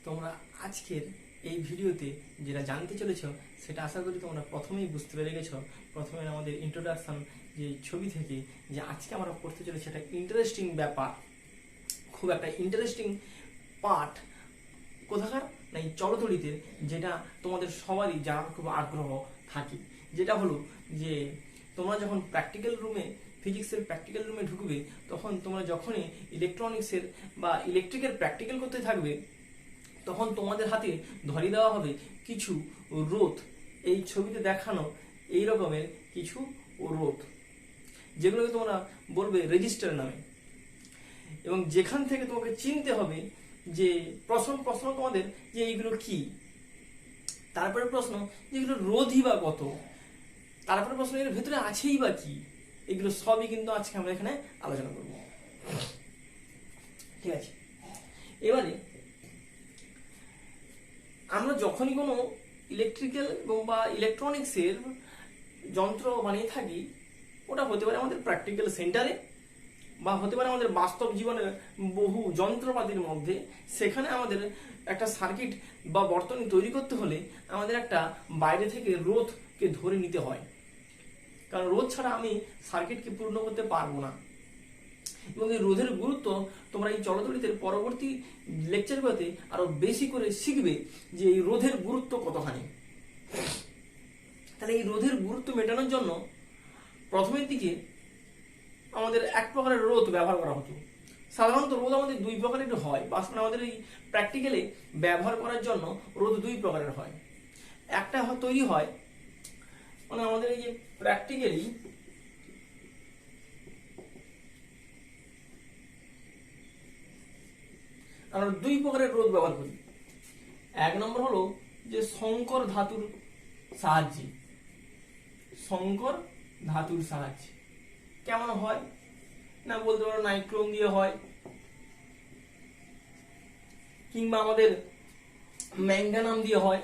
তোমরা আজকের এই ভিডিওতে যেটা জানতে চলেছ সেটা আশা করি তোমরা প্রথমেই বুঝতে পেরে গেছো। প্রথমে আমাদের ইন্ট্রোডাকশন যে ছবি থেকে যে আজকে আমরা পড়তে চলেছি একটা ইন্টারেস্টিং ব্যাপার, খুব একটা ইন্টারেস্টিং পার্ট কোথাকার না এই চলতরিতে, যেটা তোমাদের সবারই জানার খুব আগ্রহ থাকে। যেটা হলো যে তোমরা যখন প্র্যাকটিক্যাল রুমে ফিজিক্সের প্র্যাকটিক্যাল রুমে ঢুকবে, তখন তোমরা যখনই ইলেকট্রনিক্সের বা ইলেকট্রিকের প্র্যাকটিক্যাল করতে থাকবে, তখন তোমাদের হাতে ধরিয়ে দেওয়া হবে কিছু রোধ। এই ছবিতে দেখানো এই রকমের কিছু রোধ, যেগুলোকে তোমরা বলবে রেজিস্টার নামে। এবং যেখান থেকে তোমাকে চিনতে হবে যে প্রশ্ন তোমাদের যে এইগুলো কি, তারপরে প্রশ্ন যে এগুলো রোধই বা কত, তারপরে প্রশ্ন এর ভেতরে আছেই বা কি। এগুলো সবই কিন্তু আজকে আমরা এখানে আলোচনা করব। ঠিক আছে, এবারে আমরা যখনই কোনো ইলেকট্রিক্যাল বা ইলেকট্রনিক্সের যন্ত্র বানিয়ে থাকি, ওটা হতে পারে আমাদের প্র্যাকটিক্যাল সেন্টারে বা হতে পারে আমাদের বাস্তব জীবনের বহু যন্ত্রপাতির মধ্যে। সেখানে আমাদের একটা সার্কিট বা বর্তনী তৈরি করতে হলে আমাদের একটা বাইরে থেকে রোধকে ধরে নিতে হয়, কারণ রোধ ছাড়া আমি সার্কিটকে পূর্ণ করতে পারবো না। এবং এই রোধের গুরুত্ব তোমরা এই চলতরিতের পরবর্তী লেকচারগুলোতে আরো বেশি করে শিখবে যে এই রোধের গুরুত্ব কতখানি। তাহলে এই রোধের গুরুত্ব মেটানোর জন্য প্রথমের দিকে আমাদের এক প্রকারের রোধ ব্যবহার করা হতো। সাধারণত রোধ আমাদের দুই প্রকারের হয়, বাস্তবে আমাদের এই প্র্যাকটিক্যালে ব্যবহার করার জন্য রোধ দুই প্রকারের হয়। একটা তৈরি হয় মানে আমাদের এই যে প্র্যাকটিক্যালি আমরা দুই প্রকারের রোধ ব্যবহার করি। এক নম্বর হলো যে সংকর ধাতুর সাহায্যে। সংকর ধাতুর সাহায্যে কেমন হয় না বলতে পারো নাইক্রোম দিয়ে হয়, কিংবা আমাদের ম্যাঙ্গানাম দিয়ে হয়,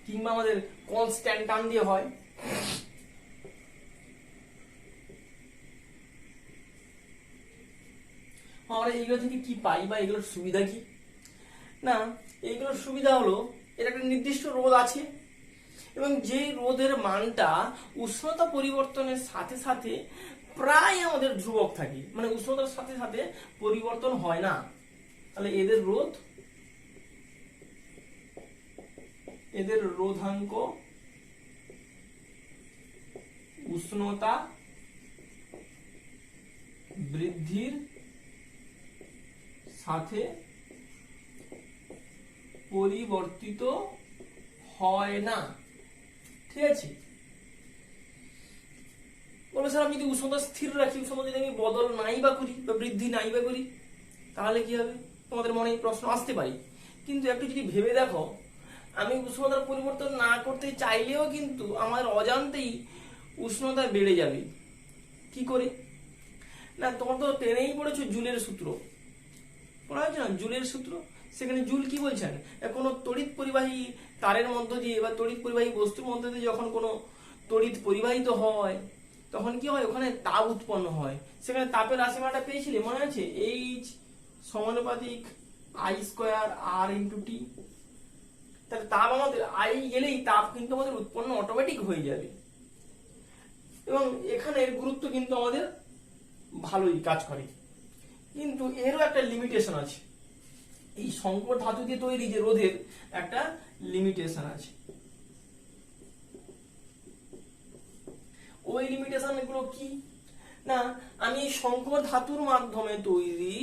কিংবা আমাদের কনস্ট্যান্টাম দিয়ে হয়। আমরা এইগুলো থেকে কি পাই বা এগুলোর সুবিধা কি? না, এইগুলোর সুবিধা হলো এর একটা নির্দিষ্ট রোধ আছে, এবং যে রোধের মানটা উষ্ণতা পরিবর্তনের সাথে সাথে প্রায় আমাদের ধ্রুবক থাকে, মানে উষ্ণতার সাথে সাথে পরিবর্তন হয় না। তাহলে এদের রোধাঙ্ক উষ্ণতা বৃদ্ধির সাথে পরিবর্তিত হয় না। ঠিক আছে, বলে স্যার আমি যদি উষ্ণতা স্থির রাখি, উষ্ণতা যদি আমি বদল নাই বা করি বা বৃদ্ধি নাই বা করি, তাহলে কি হবে? তোমাদের মনে প্রশ্ন আসতে পারে। কিন্তু একটু যদি ভেবে দেখো, আমি উষ্ণতার পরিবর্তন না করতে চাইলেও কিন্তু আমার অজান্তেই উষ্ণতা বেড়ে যাবে। কি করে? না, তোমরা তো টেনেই পড়েছো জুলের সূত্র, পড়া হয়েছে না জুলের সূত্র। সেখানে জুল কি বলছেন, কোনো তড়িৎ পরিবাহী তারের মধ্য দিয়ে বা তড়িৎ পরিবাহী বস্তুর মধ্যে দিয়ে যখন কোনো তড়িৎ পরিবাহিত হয়, তখন কি হয়? ওখানে তাপ উৎপন্ন হয়। সেখানে তাপের রাশিমালাটা পেয়েছিলে, মনে আছে? H সমানুপাতিক I²R × T। তাহলে তাপ আমাদের I গেলেই তাপ কিন্তু আমাদের উৎপন্ন অটোমেটিক হয়ে যাবে। এবং এখানের গুরুত্ব কিন্তু আমাদের ভালোই কাজ করে, কিন্তু এরও একটা লিমিটেশন আছে। এই সংকর ধাতু দিয়ে তৈরি যে রোধের একটা লিমিটেশন আছে। ওই লিমিটেশন গুলো কি? না, আমি সংকর ধাতুর মাধ্যমে তৈরি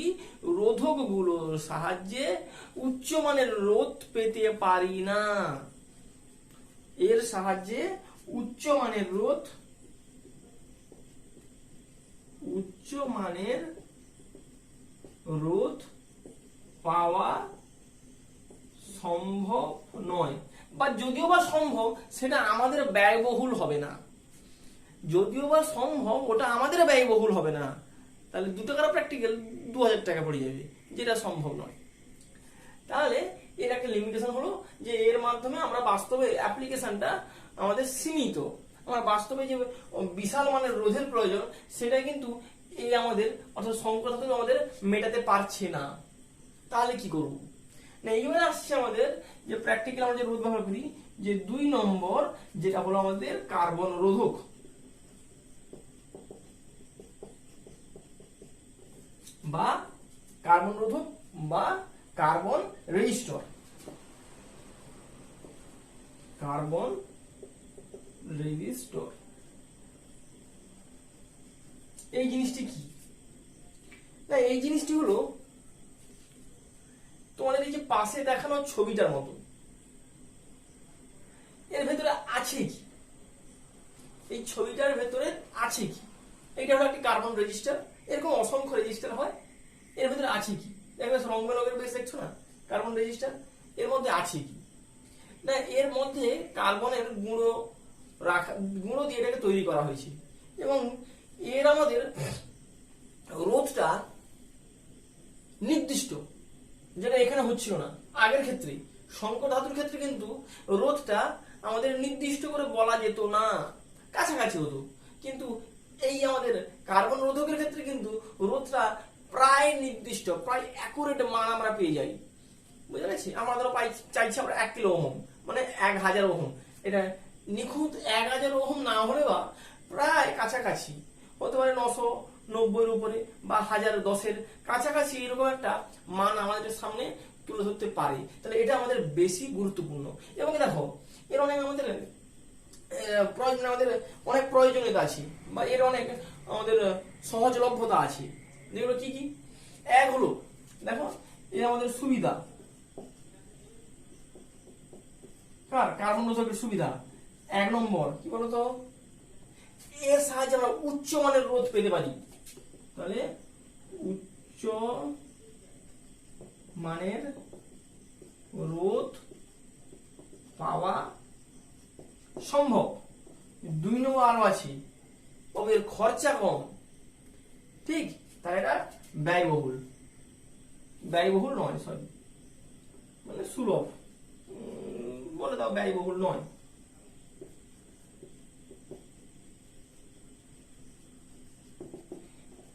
রোধক গুলোর সাহায্যে উচ্চমানের রোধ পেতে পারি না। এর সাহায্যে উচ্চমানের রোধ পাওয়া সম্ভব নয়, বা যদিও বা সম্ভব সেটা আমাদের ব্যয়বহুল হবে না। যদিও বা সম্ভব ওটা আমাদের ব্যয়বহুল হবে না। তাহলে 2 টাকার প্র্যাকটিক্যাল 2000 টাকা পড়ে যাবে, যেটা সম্ভব নয়। তাহলে এর একটা লিমিটেশন হলো যে এর মাধ্যমে আমরা বাস্তবে অ্যাপ্লিকেশনটা আমাদের সীমিত। আমার বাস্তবে যে বিশাল মানের রোধের প্রয়োজন, সেটা কিন্তু এই আমাদের অর্থাৎ সংকট ধাতু আমাদের মেটাতে পারছে না, তাহলে কি করব না? এইবার আসছে আমাদের যে প্র্যাকটিক্যাল আমরা যে রোধ ব্যবহার করি, যে 2 নম্বর যেটা হলো আমাদের কার্বন রোধক বা কার্বন রোধক বা কার্বন রেজিস্টর। কার্বন রেজিস্টর এই জিনিসটি কি না? এই জিনিসটি হলো তোমাদের এই যে পাশে দেখানো ছবিটার মতো, এর ভেতরে আছে কি? এই ছবিটার ভেতরে আছে কি? এইটা হলো একটি কার্বন রেজিস্টার। এরকম অসংখ্য রেজিস্টার হয়, এর ভেতরে আছে কি? দেখবে রং বেরঙের বেশ দেখছো না কার্বন রেজিস্টার, এর মধ্যে আছে কি না? এর মধ্যে কার্বনের গুঁড়ো দিয়ে এটাকে তৈরি করা হয়েছে, এবং এর আমাদের রোধটা নির্দিষ্ট, যেটা এখানে হচ্ছিল না। আগের ক্ষেত্রে সংকর ধাতুর ক্ষেত্রে কিন্তু রোধটা আমাদের নির্দিষ্ট করে বলা যেত না, কাছাকাছি হতো, কিন্তু এই আমাদের কার্বন রোধকের ক্ষেত্রে কিন্তু রোধটা প্রায় নির্দিষ্ট, প্রায় অ্যাকুরেট মান আমরা পেয়ে যাই। বুঝতে পেরেছি? আমরা ধরো চাইছি আমরা 1 কিলো ওহম, মানে 1000 ওহম। এটা নিখুঁত 1000 ওহম না হলে বা প্রায় কাছাকাছি হতে পারে, 990 উপরে বা 1010 কাছাকাছি এরকম একটা মান আমাদের সামনে তুলে ধরতে পারে। তাহলে এটা আমাদের বেশি গুরুত্বপূর্ণ। এবং দেখো এর অনেক আমাদের প্রয়োজন, আমাদের অনেক প্রয়োজনীয়তা আছে, বা এর অনেক আমাদের সহজলভ্যতা আছে, যেগুলো কি কি? এক হলো দেখো এর আমাদের সুবিধা, কার্বন রোধকের সুবিধা। 1 নম্বর কি বলতো, এর সাহায্যে আমরা উচ্চ মানের রোধ পেতে পারি। তাহলে উচ্চ মানের রোধ পাওয়া সম্ভব। 2 নম্বর আরো আছে, এর খরচা কম। ঠিক, তাই এটা ব্যয়বহুল, ব্যয়বহুল নয়, সরি মানে সুলভ বলে দাও, ব্যয়বহুল নয়।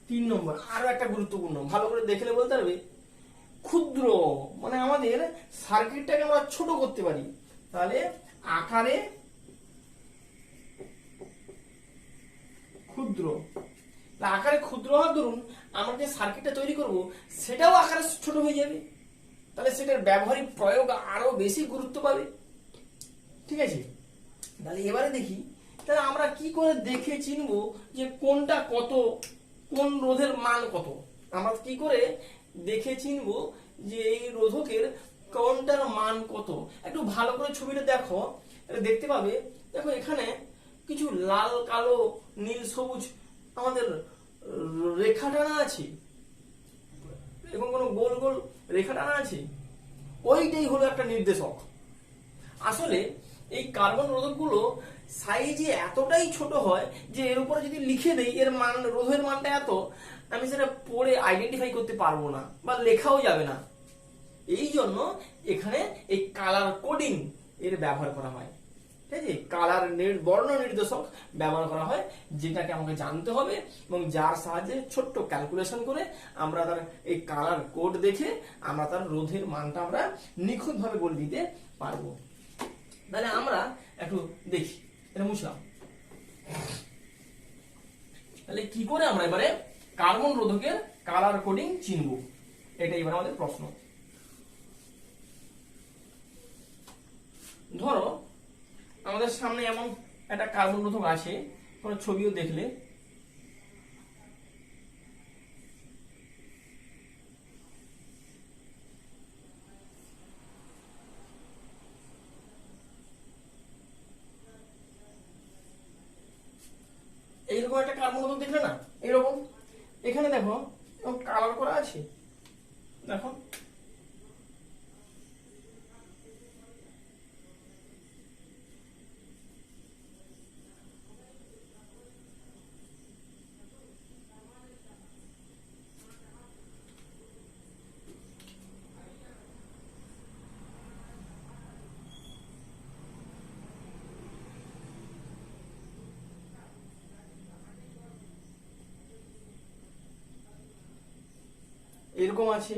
3 নম্বর আরো একটা গুরুত্বপূর্ণ, ভালো করে দেখলে বলতে পারবে, ক্ষুদ্র, মানে আমাদের সার্কিটটাকে আমরা ছোট করতে পারি। তাহলে আকারে ক্ষুদ্র, আকারে ক্ষুদ্র হওয়ার দরুন আমরা যে সার্কিটটা তৈরি করব সেটাও আকারে ছোট হয়ে যাবে। তাহলে সেটার ব্যবহারিক প্রয়োগ আরো বেশি গুরুত্ব পাবে। ঠিক আছে? তাহলে এবারে দেখি, তাহলে আমরা কি করে দেখে চিনবো যে কোনটা কত, কোন রোধের মান কত? আমরা কি করে দেখে চিনবো যে এই রোধকের কোনটার মান কত? একটু ভালো করে ছবিটা দেখো, দেখতে পাবে। দেখো এখানে কিছু লাল, কালো, নীল, সবুজ আমাদের রেখা টানা আছে, এবং কোনো গোল গোল রেখা টানা আছে। ওইটাই হলো একটা নির্দেশক। আসলে এই কার্বন রোধকগুলো সাইজে এতটাই ছোট হয় যে এর উপরে যদি লিখে দেই এর মান, রোধের মানটা এত, আমি সেটা পড়ে আইডেন্টিফাই করতে পারবো না, বা লেখাও যাবে না। এই জন্য এখানে এই কালার কোডিং এর ব্যবহার করা হয়। ঠিক আছে? কালার বর্ণ নির্দেশক ব্যবহার করা হয়, যেটাকে আমাকে জানতে হবে, এবং যার সাহায্যে ছোট্ট ক্যালকুলেশন করে আমরা তার এই কালার কোড দেখে আমরা তার রোধের মানটা আমরা নিখুঁতভাবে বলে দিতে পারবো। তাহলে আমরা একটু দেখি, এটা মুছলাম। তাহলে কি করে আমরা এবারে কার্বন রোধকের কালার কোডিং চিনব, এটাই এবার আমাদের প্রশ্ন। ধরো আমাদের সামনে এমন একটা কার্বন রোধক আছে, কোনো ছবিও দেখলে, এইরকম একটা কার্বন রোধক দেখলে না, এইরকম এখানে দেখো কালার করা আছে, দেখো এরকম আছে,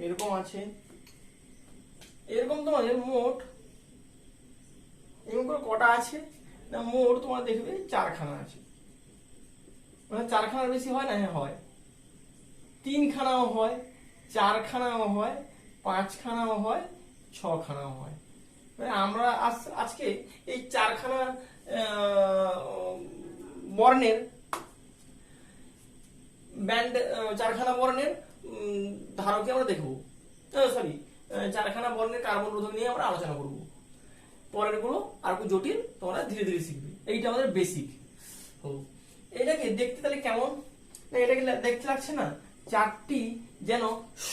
এরকম আছে, এরকম তোমাদের মোট এরকম করে কটা আছে না, মোট তোমার দেখবে 4খানা আছে। মানে 4খানার বেশি হয় না? হ্যাঁ হয়, 3খানাও হয়, 4খানাও হয়, 5খানাও হয়, 6খানাও হয়। মানে আমরা আজকে এই 4খানা বর্ণের ব্যান্ড, 4খানা বর্ণের ধারকে আমরা দেখবো, সরি 4খানা বর্ণের কার্বন রোধক নিয়ে আমরা আলোচনা করব। পরের গুলো আর একটু জটিল, তোমরা ধীরে ধীরে শিখবে। এইটা আমাদের বেসিক। এটাকে দেখতে তাহলে কেমন, না এটাকে দেখতে লাগছে না 4টি যেন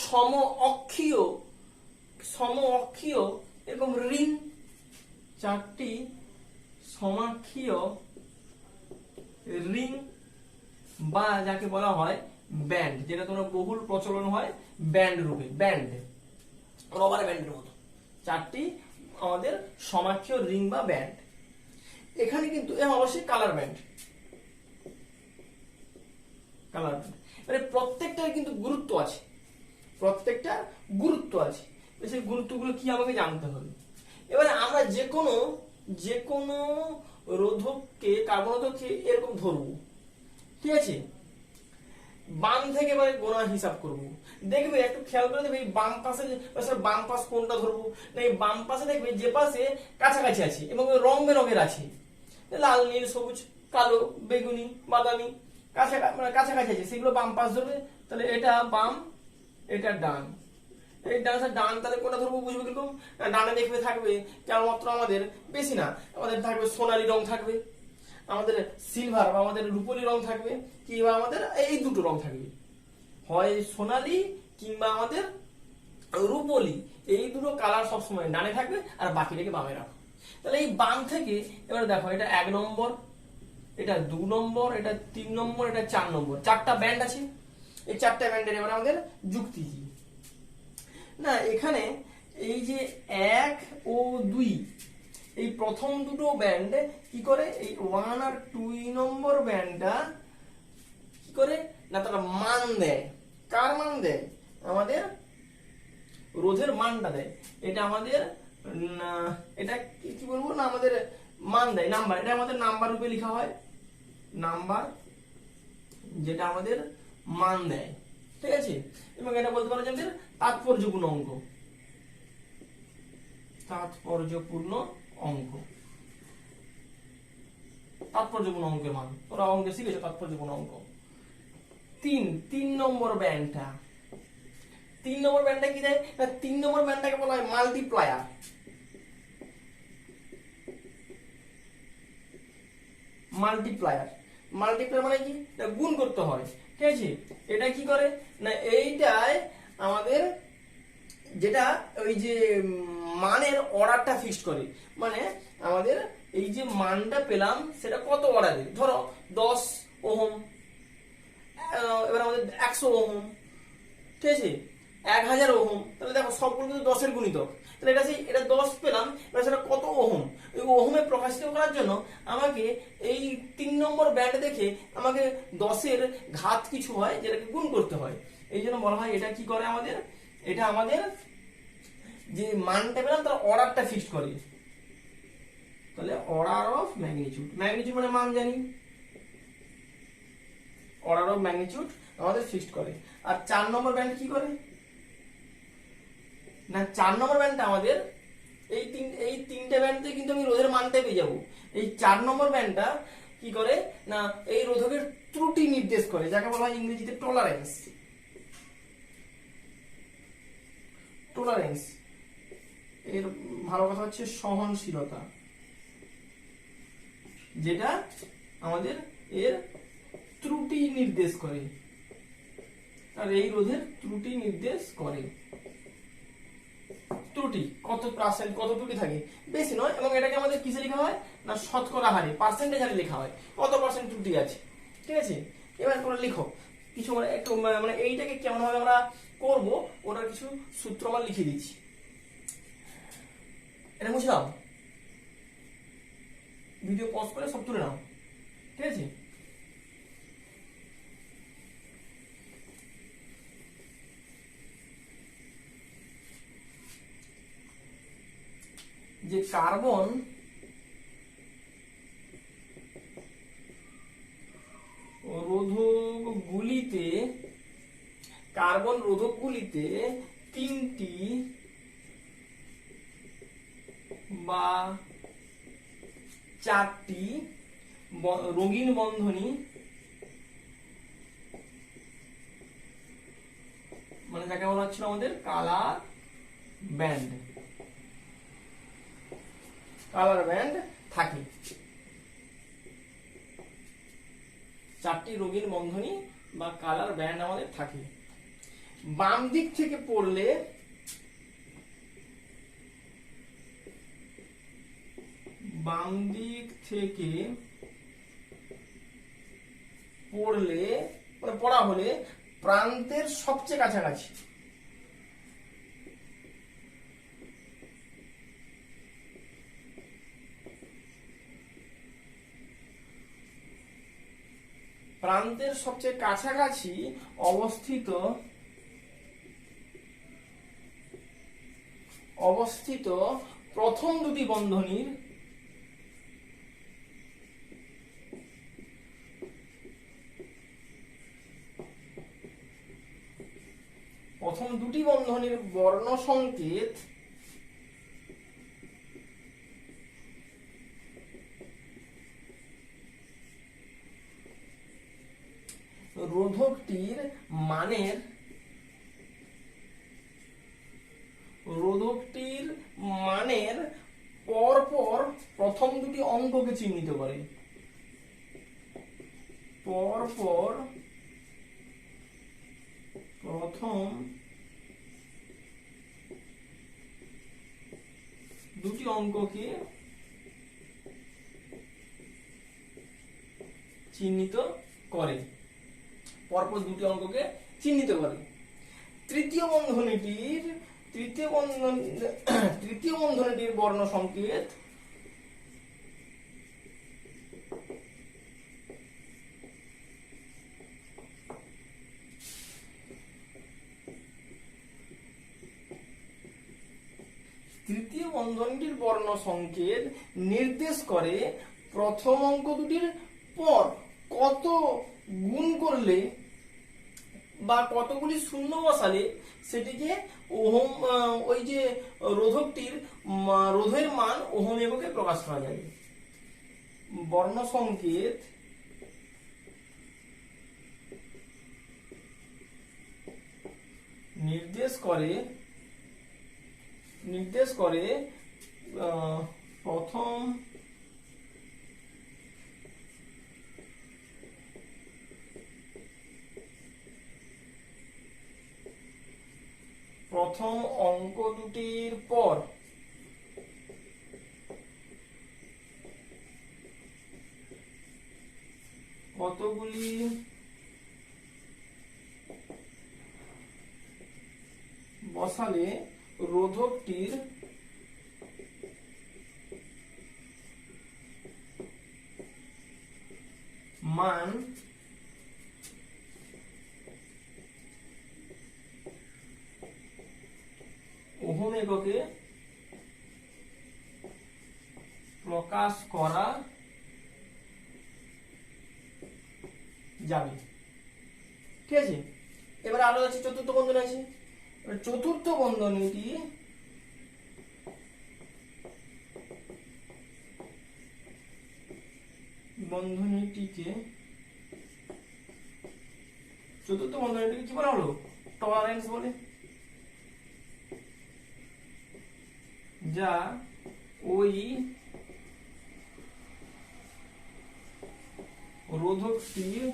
সম অক্ষীয় এরকম রিং, 4টি সমাক্ষীয় রিং বা যাকে বলা হয় ব্যান্ড, যেটা তোমরা বহুল প্রচলন হয় ব্যান্ড রূপে, ব্যান্ড রবারের ব্যান্ডের মতো 4টি আমাদের সমাক্ষীয় রিং বা ব্যান্ড। এখানে কিন্তু অবশ্যই কালার ব্যান্ড, কালার ব্যান্ড মানে প্রত্যেকটার কিন্তু গুরুত্ব আছে, প্রত্যেকটা গুরুত্ব আছে। সেই গুরুত্বগুলো কি আমাকে জানতে হবে। এবারে আমরা যে কোনো রোধককে, কার্বন রোধককে এরকম ধরবো, ঠিক আছে, বাম থেকে এবারে গোনা হিসাব করব। দেখবে একটু খেয়াল করে দেখবে বাম পাশে, বাম পাশ কোনটা ধরবো না, এই বাম পাশে দেখবে যে পাশে কাছাকাছি আছে এবং রং বেরঙের আছে, লাল, নীল, সবুজ, কালো, বেগুনি, বাদামি, কাছাকাছি আছে, সেগুলো বাম পাশ ধরবে। তাহলে এটা বাম, এটা ডান, এই ডান তাহলে কোনটা ধরবো বুঝবো কিরকম। ডানে দেখবে থাকবে কেবলমাত্র আমাদের, বেশি না, আমাদের থাকবে সোনালী রং থাকবে, আমাদের সিলভার বা আমাদের রূপোলি রং থাকবে, কিংবা আমাদের এই দুটো রং থাকবে, হয় সোনালী কিংবা আমাদের রূপোলি। এই দুটো কালার সবসময় ডানে থাকবে আর বাকিটাকে বামে রাখো। তাহলে এই বাম থেকে এবার দেখো, এটা 1 নম্বর, এটা 2 নম্বর, এটা 3 নম্বর, এটা 4 নম্বর, 4টা ব্যান্ড আছে। এই 4টা ব্যান্ডের এবার আমাদের যুক্তি কি না, এখানে এই যে 1 ও 2 এই প্রথম দুটো ব্যান্ড কি করে, এই 1 আর 2 নম্বর ব্যান্ডটা কি করে না, তারা মান দেয়। কার মান দেয়? আমাদের রোধের মানটা দেয়। এটা আমাদের এটা কি বলবো না, আমাদের মান দেয়, নাম্বার। এটা আমাদের নাম্বার রূপে লেখা হয়, নাম্বার, যেটা আমাদের মান দেয়, ঠিক আছে। এবং এটা বলতে পারো যে আমাদের তাৎপর্যপূর্ণ অঙ্ক, তাৎপর্যপূর্ণ অঙ্ক, তাৎপর্যপূর্ণ অঙ্কের মান। তোরা অঙ্কে শিখেছো তাৎপর্যপূর্ণ অঙ্ক। 3 নম্বর ব্যান্ডটা, 3 নম্বর ব্যান্ডটা কি দেয় না, 3 নম্বর ব্যান্ডটাকে বলা হয় মাল্টিপ্লায়ার। মাল্টিপ্লায়ার মানে কি, গুণ করতে হয়, ঠিক আছে। এটা কি করে না, এইটাই আমাদের যেটা ওই যে মানের অর্ডারটা ফিক্সড করে। মানে আমাদের এই যে মানটা পেলাম সেটা কত অর্ডারে, ধরো 10 ওহম, এবার আমাদের 100 ওহম, ঠিক আছে, 1000 ওহম। তাহলে দেখো সবগুলো কিন্তু 10-এর গুণিতক। তাহলে এটা 10 পেলাম, এবার সেটা কত ওহম, ওই ওহমে প্রকাশিত করার জন্য আমাকে এই 3 নম্বর ব্যান্ড দেখে আমাকে 10-এর ঘাত কিছু হয় যেটাকে গুণ করতে হয়। এই জন্য বলা হয় এটা কি করে আমাদের, এটা আমাদের যে মানটা পেলাম তার অর্ডারটা ফিক্সড করে। তাহলে অর্ডার অফ ম্যাগনিটিউড, ম্যাগনিটিউড মানে মান জানি, অর্ডার অফ ম্যাগনিটিউড আমাদের ফিক্সড করে। আর 4 নম্বর ব্যান্ড কি করে না, 4 নম্বর ব্যান্ডটা আমাদের এই তিনটে ব্যান্ডে কিন্তু আমি রোধের মানটা পেয়ে যাবো। এই 4 নম্বর ব্যান্ডটা কি করে না, এই রোধকের ত্রুটি নির্দেশ করে, যাকে বলা হয় ইংরেজিতে টলারেন্স। টলারেন্স এর ভালো কথা হচ্ছে সহনশীলতা, যেটা আমাদের এর ত্রুটি নির্দেশ করে, আর এই রোধের ত্রুটি নির্দেশ করে। ত্রুটি কত পার্সেন্ট, কত ত্রুটি থাকে, বেশি নয়। এবং এটাকে আমাদের কিসে লেখা হয় না, শতকরা হারে, পার্সেন্টেজ হারে লেখা হয়, কত পার্সেন্ট ত্রুটি আছে, ঠিক আছে। এবার তোমরা লিখো কিছু, মানে একটু মানে এইটাকে কেমন ভাবে আমরা করব ওটার কিছু সূত্র আমার লিখে দিচ্ছি। এটা মুছে দাও, ভিডিও পজ করে সব তুলে নাও, ঠিক আছে? যে কার্বন রোধকগুলিতে তিনটি বা চারটি রঙিন বন্ধনী মানে যাকে বলা হচ্ছিল আমাদের কালার ব্যান্ড থাকে। চারটি রঙিন বন্ধনী বা কালার ব্যান্ড আমাদের থাকে। বাম দিক থেকে পড়লে পড়া হলে প্রান্তের সবচেয়ে কাছাকাছি অবস্থিত প্রথম দুটি বন্ধনীর বর্ণ সংকেত রোধকটির মানের পরপর প্রথম দুটি অঙ্ককে চিহ্নিত করে। পরপর প্রথম দুটি অঙ্ককে চিহ্নিত করে। তৃতীয় বন্ধনীটির বর্ণ সংকেত নির্দেশ করে প্রথম অঙ্ক দুটির পর কত গুণ করলে বা কতগুলি শূন্য বসালে সেটিকে ওহম ওই যে রোধকটির রোধের মান ওহম এককে প্রকাশ করা যাবে। বর্ণ সংকেত নির্দেশ করে প্রথম অঙ্ক দুটির পর কতগুলি বসালে রোধকটির মান ওহম এককে প্রকাশ করা যাবে। ঠিক আছে, এবার আরো আছে চতুর্থ বন্ধনী আছে। চতুর্থ বন্ধনীটিকে কি বলা হলো? টলারেন্স বলে, যা ওই রোধকটির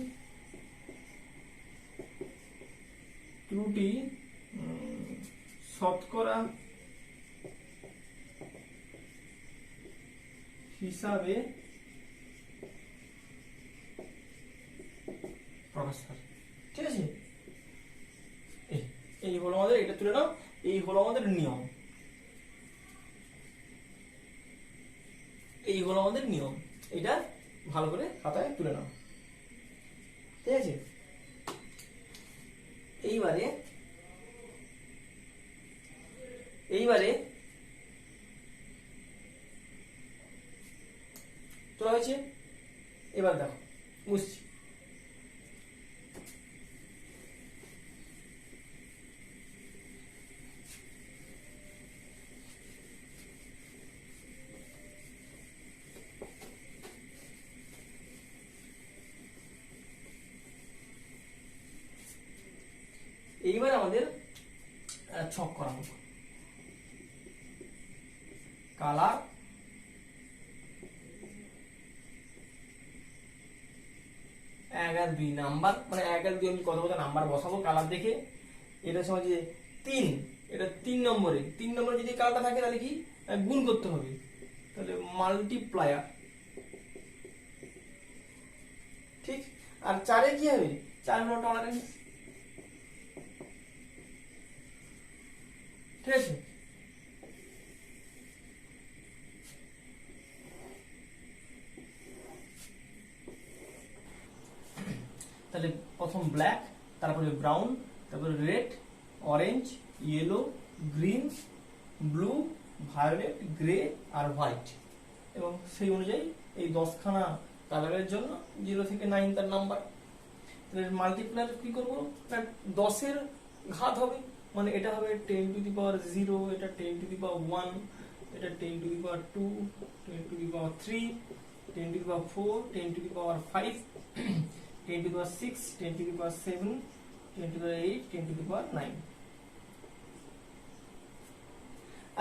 ত্রুটি শতকরা হিসাবে প্রকাশ করে। ঠিক আছে, এই হলো আমাদের, এটা তুলে নাও, এই হলো আমাদের নিয়ম, এই হলো আমাদের নিয়ম। এটা ভালো করে খাতায় তুলে নাও, ঠিক আছে। এইবারে এইবারে তোলা হয়েছে, এবার দেখো বুঝছি। এইবার আমাদের ছক করা হোক। কালার, এক আর দুই নাম্বার, মানে এক আর দুই আমি কত কত নাম্বার বসাবো কালার দেখে। এটা সময় যে 3, এটা 3 নম্বরে, 3 নম্বরে যদি কালারটা থাকে তাহলে কি গুণ করতে হবে, তাহলে মাল্টিপ্লায়ার, ঠিক। আর 4-এ কি হবে, 4 হলো টলারেন্স, ঠিক আছে। তাহলে প্রথম ব্ল্যাক, তারপরে ব্রাউন, তারপরে red, orange, yellow, green, blue, violet, grey আর হোয়াইট। এবং সেই অনুযায়ী এই 10খানা কালারের জন্য 0 থেকে 9 তার নাম্বার। তাহলে মাল্টিপ্লায়ার কি করবো, 10-এর ঘাত হবে, মানে এটা হবে 10 টু দি পাওয়ার 0, এটা 10 টু দি পাওয়ার 1, এটা 10 to the power 2, 10 to the power 3, 10 to the power 4, 10 to the power 5, 10 to the power 6, 10 to the power 7, 10 to the 8, 10 to the power 9।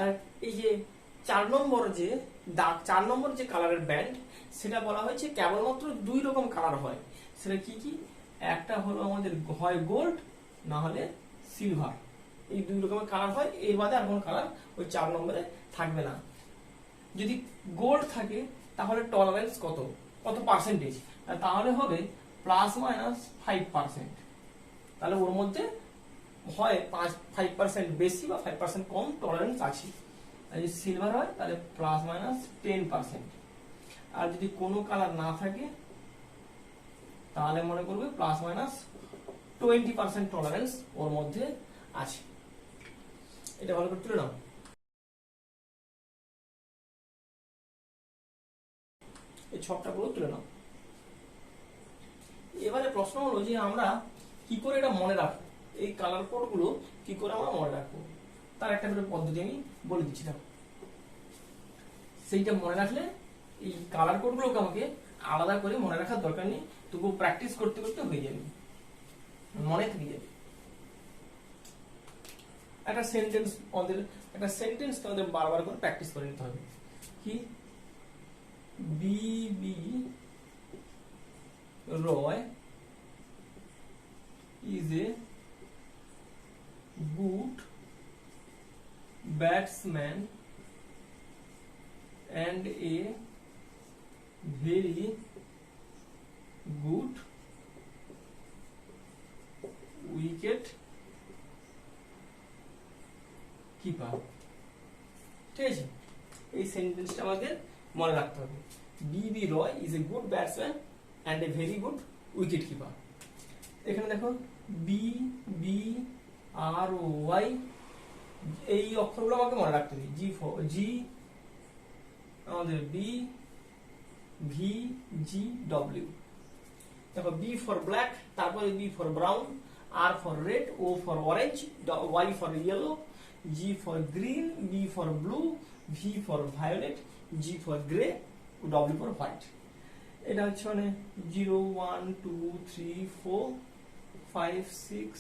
আর এই যে 4 নম্বর যে দাগ, 4 নম্বর যে কালারের ব্যান্ড, সেটা বলা হয়েছে কেবলমাত্র 2 রকম কালার হয়। সেটা কি কি, একটা হলো আমাদের হয় গোল্ড, না হলে সিলভার, এই 2 রকমের কালার হয়। এর বাদে আর কোনো কালার ওই 4 নম্বরে থাকবে না। যদি গোল্ড থাকে তাহলে টলারেন্স কত, কত পার্সেন্টেজ, তাহলে হবে +-5%। তাহলে ওর মধ্যে হয় 5% বেশি বা 5% কম টলারেন্স আছে। আর যদি সিলভার হয় তাহলে +-10%। আর যদি কোনো কালার না থাকে তাহলে মনে করবে +-20% টলারেন্স ওর মধ্যে আছে। এটা ভালো করে তুলে নাও। এই ছকটা পুরো তুলে নাও। এবারে প্রশ্ন হলো যে আমরা কি করে এটা মনে রাখবো, এই কালার কোড গুলো কি করে আমরা মনে রাখবো, তার একটা পদ্ধতি আমি বলে দিচ্ছিলাম। সেইটা মনে রাখলে এই কালার কোড গুলোকে আমাকে আলাদা করে মনে রাখার দরকার নেই, তবু প্র্যাকটিস করতে করতে হয়ে যাবে, মনে থেকে যাবে। একটা সেন্টেন্স আমাদের বারবার করে প্র্যাকটিস করে নিতে হবে। কি, B Roy is a good batsman and a very good wicket keeper। ঠিক আছে, এই সেন্টেন্সটা আমাদের মনে রাখতে হবে। B Roy is a good batsman and a very good wicket keeper। এখানে দেখো BROY, এই অক্ষরগুলো আমাকে মনে রাখতে হবে। জি আমাদের BVGW। দেখো B for black, তারপরে B for brown, R for red, O for orange, Y for yellow, G for green, B for blue, V for violet, G for grey, W for white। এটা হচ্ছে মানে 0 1 2 3 4 5 6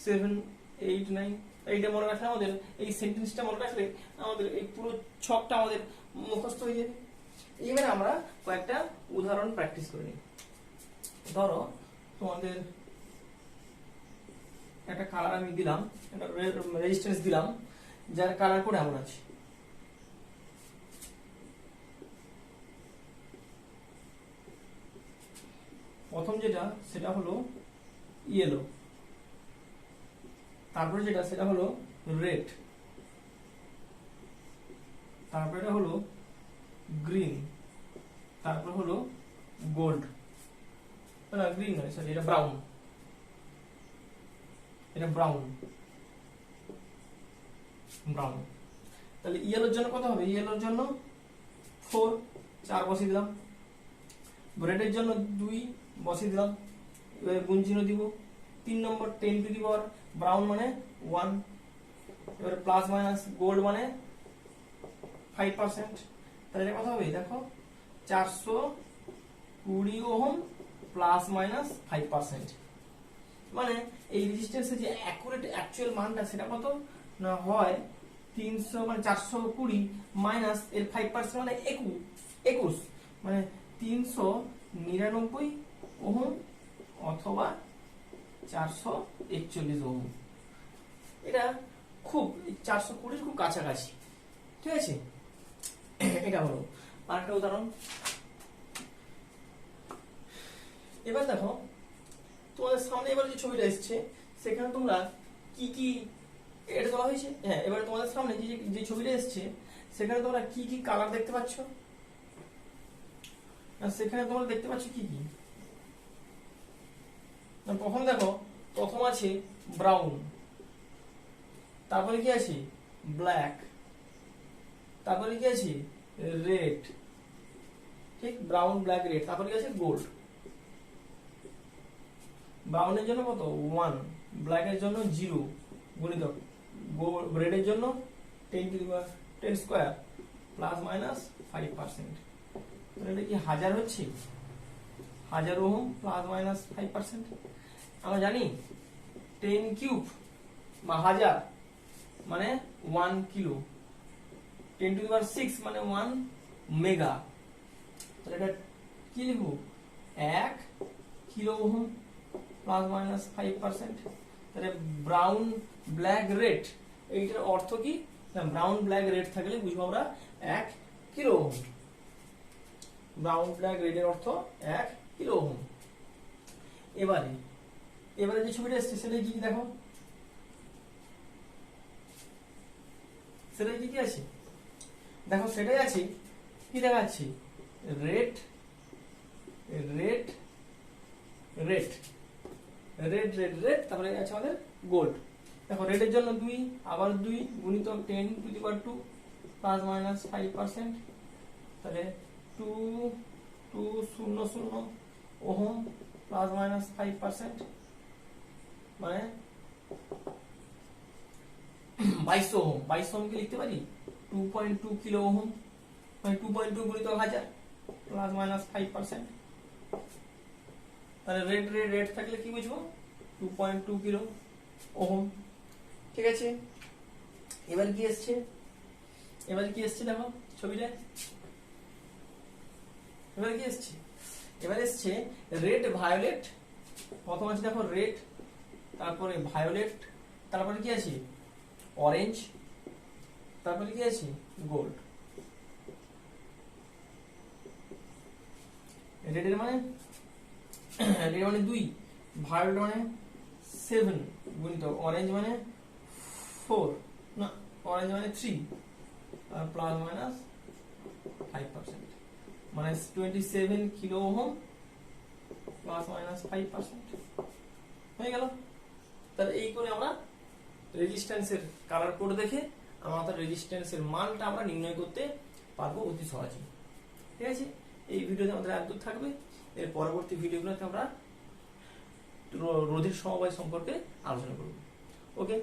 7 8 9। এইটা মনে রাখলে আমাদের, এই সেন্টেন্সটা মনে রাখলে আমাদের এই পুরো ছকটা আমাদের মুখস্থ হয়ে যাবে। এবার আমরা কয়েকটা উদাহরণ প্র্যাকটিস করে নিই। ধরো তোমাদের একটা কালার আমি দিলাম, একটা রেজিস্ট্যান্স দিলাম, যার কালার কোড এমন আছে। প্রথম যেটা সেটা হলো ইয়েলো, তারপরে যেটা সেটা হলো রেড, তারপরে এটা হলো গ্রিন, তারপর হলো গোল্ড, না গ্রিন নয় সরি এটা ব্রাউন, এটা ব্রাউন, ব্রাউন। তাহলে ইয়েলোর জন্য কত হবে? ইয়েলোর জন্য 4, 4 বসিয়ে দিলাম। রেডের জন্য 2 বসিয়ে দিলাম, এবারে গুণ চিহ্ন দিব। 3 নম্বর 10 টু দি পাওয়ার ব্রাউন মানে 1, এবারে প্লাস মাইনাস গোল্ড মানে 5%। তাহলে এটা কত হবে? দেখো 420 ওহম প্লাস মাইনাস 5%, মানে এই রেজিস্ট্যান্সের যে অ্যাকচুয়াল মানটা সেটা কত না হয় 300 মানে 420 মাইনাস এর 5% মানে 21, মানে 399 ওহম অথবা 441 ওহম। এটা খুব 420 খুব কাছাকাছি, ঠিক আছে। এটা হলো আরেকটা উদাহরণ। এবার দেখো তোমাদের সামনে এবার যে ছবিটা এসছে সেখানে তোমরা কি কি এটা তোলা হয়েছে, হ্যাঁ এবার তোমাদের সামনে যে ছবিটা এসছে সেখানে তোমরা কি কি কালার দেখতে পাচ্ছ, সেখানে তোমরা দেখতে পাচ্ছ কি কি। প্রথম দেখো, প্রথম আছে ব্রাউন, তারপরে কি আছে ব্ল্যাক, তারপরে কি আছে রেড, ঠিক ব্রাউন ব্ল্যাক রেড, তারপরে কি আছে গোল্ড। ব্রাউনের জন্য কত 1, ব্ল্যাকের জন্য 0 গুণিতক রেডের জন্য 10 to the power 10 square plus minus 5%। তাহলে এটা কি 1000 হচ্ছে, 1000 ওহম প্লাস মাইনাস 5%। আমরা জানি 10 কিউব বা 1000 মানে 1 কিলো, 10 টু দি পাওয়ার 6 মানে 1 মেগা। তাহলে এটা কি লিখবো 1 কিলো ওহম প্লাস মাইনাস 5%। তাহলে ব্রাউন ব্ল্যাক রেড এইটার অর্থ কি না, ব্রাউন ব্ল্যাক রেড থাকলে বুঝবো আমরা 1 kilo ohm. Brown black red এর অর্থ 1 কিলো ওহম। এবারে যে ছবিটা এসছে সেটা কি দেখো, সেটা কি কি আছে দেখো, সেটাই আছে কি দেখাচ্ছি red red red red red red, তারপরে আছে আমাদের গোল্ড। দেখো রেডের জন্য 2, আবার 2 গুণিতক 10 to the power 2 plus minus 5%। তাহলে 2200 ওহম প্লাস মাইনাস 5% মানে 2200 ওহম। 2200 ওহমকে লিখতে পারি 2.2 কিলো ওহম, মানে 2.2 গুণিতক 1000 প্লাস মাইনাস 5%। তাহলে রেড রেড রেড থাকলে কি বুঝবো 2.2 কিলো ওহম, ঠিক আছে। এবার কি এসছে, দেখো ছবিটা, এবার কি এসছে, এবার এসছে রেড ভায়োলেট। প্রথম আছে দেখো রেড, তারপরে ভায়োলেট, তারপরে কি আছে অরেঞ্জ, তারপরে কি আছে গোল্ড। রেডের মানে 2, ভায়োলেট মানে 7 গুণিত অরেঞ্জ মানে 4, না অরেঞ্জ মানে 3 আর প্লাস মাইনাস 5% মানে 27 কিলো ওহম প্লাস মাইনাস 5% হয়ে গেল। তাহলে এই করে আমরা রেজিস্ট্যান্সের কালার কোড দেখে আমাদের রেজিস্ট্যান্সের মানটা আমরা নির্ণয় করতে পারবো অতি সহজে, ঠিক আছে। এই ভিডিওতে আমাদের এতদূর থাকবে। এর পরবর্তী ভিডিওগুলোতে আমরা রোধের সমবায় সম্পর্কে আলোচনা করব। ওকে।